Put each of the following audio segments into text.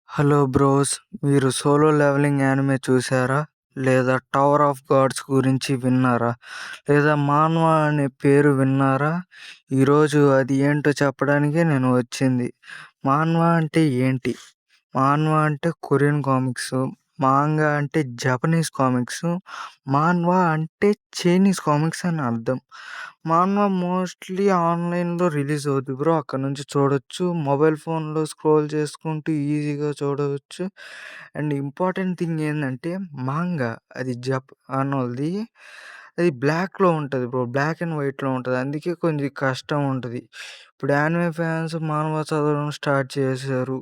Hello bros, మీరు solo levelling anime చూసారా? లేదా టవర్ ఆఫ్ గాడ్స్ గురించి విన్నారా? లేదా మాన్వా అనే పేరు విన్నారా? ఈరోజు అది ఏంటో చెప్పడానికే నేను వచ్చింది. మాన్వా అంటే ఏంటి? మాన్వా అంటే కొరియన్ కామిక్స్, మాంగా అంటే జపనీస్ కామిక్స్, మాన్వా అంటే చైనీస్ కామిక్స్ అని అర్థం. మాన్వా మోస్ట్లీ ఆన్లైన్లో రిలీజ్ అవుతుంది బ్రో, అక్కడ నుంచి చూడొచ్చు. మొబైల్ ఫోన్లో స్క్రోల్ చేసుకుంటూ ఈజీగా చూడవచ్చు. అండ్ ఇంపార్టెంట్ థింగ్ ఏంటంటే మాంగా అది జపానోళ్ళది. అది బ్లాక్లో ఉంటుంది బ్రో, బ్లాక్ అండ్ వైట్లో ఉంటుంది, అందుకే కొంచెం కష్టం ఉంటుంది. ఇప్పుడు యానిమే ఫ్యాన్స్ మాన్వా చదవడం స్టార్ట్ చేశారు.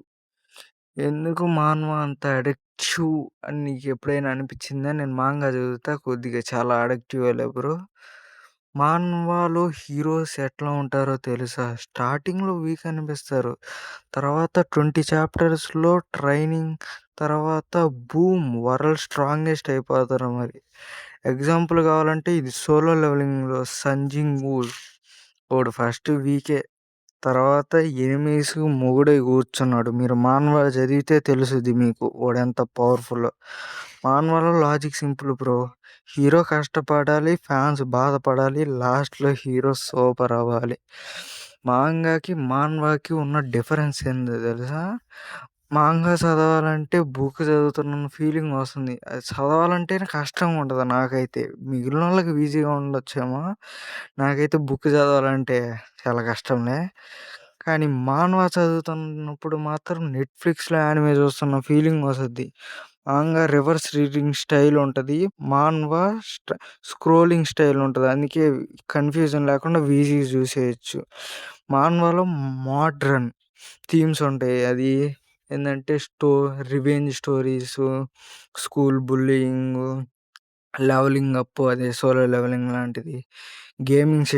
ఎందుకు మాన్వా అంత అడిక్టివ్ అని నీకు ఎప్పుడైనా అనిపించిందా? నేను మాంగా చదువుతా, కొద్దిగా చాలా అడిక్టివ్ బ్రో. మాన్వాలో హీరోస్ ఎట్లా ఉంటారో తెలుసా? స్టార్టింగ్లో వీక్ అనిపిస్తారు, తర్వాత 20 చాప్టర్స్లో ట్రైనింగ్, తర్వాత బూమ్ వరల్డ్ స్ట్రాంగెస్ట్ అయిపోతారు. మరి ఎగ్జాంపుల్ కావాలంటే ఇది సోలో లెవెలింగ్లో సంజింగ్ వూల్, వాడు ఫస్ట్ వీకే, తర్వాత ఎనిమీస్ మొగుడై కూర్చున్నాడు. మీరు మాన్వా చదివితే తెలుసుది మీకు వాడెంత పవర్ఫుల్. మాన్వాలో లాజిక్ సింపుల్ బ్రో, హీరో కష్టపడాలి, ఫ్యాన్స్ బాధపడాలి, లాస్ట్లో హీరో సూపర్ అవ్వాలి. మాంగాకి మాన్వాకి ఉన్న డిఫరెన్స్ ఏందో తెలుసా? మాంగా చదవాలంటే బుక్ చదువుతున్న ఫీలింగ్ వస్తుంది, అది చదవాలంటేనే కష్టంగా ఉంటుంది నాకైతే. మిగిలిన వాళ్ళకి ఈజీగా ఉండొచ్చేమో, నాకైతే బుక్ చదవాలంటే చాలా కష్టంలే. కానీ మాన్వా చదువుతున్నప్పుడు మాత్రం నెట్‌ఫ్లిక్స్‌లో యానిమే చూస్తున్న ఫీలింగ్ వస్తది. మాంగా రివర్స్ రీడింగ్ స్టైల్ ఉంటది. మాన్వా స్క్రోలింగ్ స్టైల్ ఉంటది. అందుకే కన్‌ఫ్యూజన్ లేకుండా ఈజీగా చూసేయొచ్చు. మాన్వాలో మోడ్రన్ థీమ్స్ ఉంటాయి. అది ఏందంటే revenge stories, school bullying, leveling up, అదే సోలో లెవెలింగ్ లాంటిది. గేమింగ్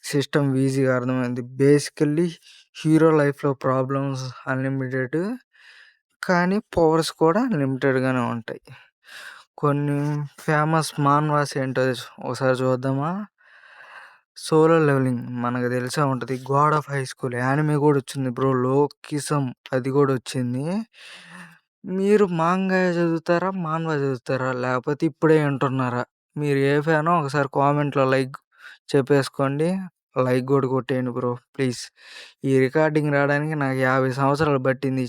సిస్టమ్ ఈజీగా అర్థమైంది. బేసికల్లీ హీరో లైఫ్‌లో ప్రాబ్లమ్స్ అన్‌లిమిటెడ్, కానీ పవర్స్ కూడా లిమిటెడ్‌గానే ఉంటాయి. కొన్ని ఫేమస్ మాన్వాస్ ఏంటో ఒకసారి చూద్దామా? సోలో లెవెలింగ్ మనకు తెలిసే ఉంటది. God of high school anime కూడా వచ్చింది బ్రో. లోకిసం అది కూడా వచ్చింది. మీరు మాంగా చదువుతారా? మాన్వా చదువుతారా? లేకపోతే ఇప్పుడే వింటున్నారా? మీరు ఏ ఫ్యానో ఒకసారి కామెంట్‌లో చెప్పేసుకోండి. లైక్ కూడా కొట్టేయండి బ్రో ప్లీజ్. ఈ రికార్డింగ్ రావడానికి నాకు 50 సంవత్సరాలు పట్టింది.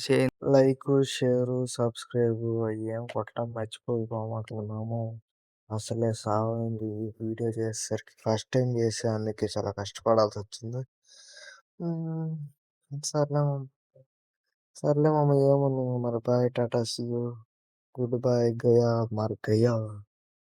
లైక్, షేరు, సబ్స్క్రైబ్ అయ్యేం కొట్టడం మర్చిపోయిపోమాకు. అసలే సామైంది ఈ వీడియో చేసేసరికి. ఫస్ట్ టైం చేసే అందుకే చాలా కష్టపడాల్సి వచ్చింది. హ్మ్. సర్లే మామ. సర్లే మామ, ఏముంది మరి. Bye, tata, see you, good bye, గయా మర్ గయా.